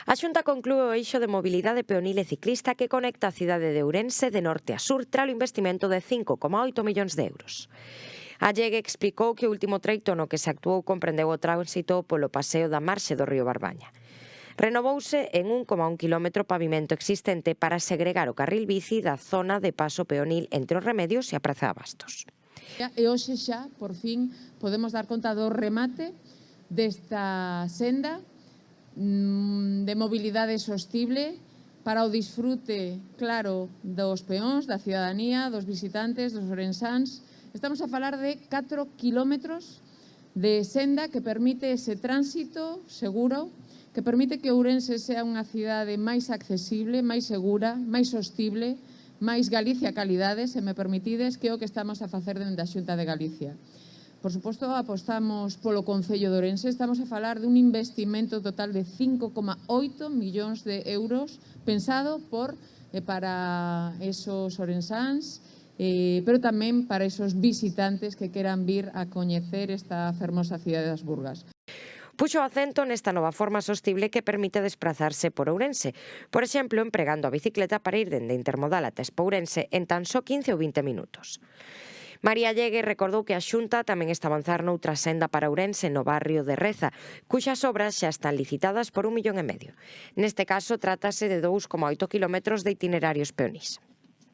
A Xunta conclúe o eixo de mobilidade peonil e ciclista que conecta a cidade de Ourense de norte a sur tras o investimento de 5,8 millóns de euros. A Llegue explicou que o último treito no que se actuou comprendeu o tránsito polo paseo da marxe do río Barbaña. Renovouse en 1,1 km o pavimento existente para segregar o carril bici da zona de paso peonil entre os Remedios e a Praza Abastos. E hoxe xa, por fin, podemos dar conta do remate desta senda de mobilidade sostible para o disfrute, claro, dos peóns, da cidadanía, dos visitantes, dos ourensáns. Estamos a falar de 4 kilómetros de senda que permite ese tránsito seguro, que permite que Ourense sea unha cidade máis accesible, máis segura, máis sostible, máis Galicia calidade, se me permitides, que é o que estamos a facer dende a Xunta de Galicia. Por suposto, apostamos polo Concello de Ourense, estamos a falar dun investimento total de 5,8 millóns de euros pensado para esos ourensáns, pero tamén para esos visitantes que queran vir a coñecer esta fermosa cidade das Burgas. Puxo o acento nesta nova forma sostible que permite desplazarse por Ourense, por exemplo, empregando a bicicleta para ir dende Intermodal ata Espourense en tan só 15 ou 20 minutos. María Llegue recordou que a Xunta tamén está a avanzar noutra senda para Ourense no barrio de Reza, cuxas obras xa están licitadas por 1,5 millón. Neste caso, trátase de 2,8 km de itinerarios peonís.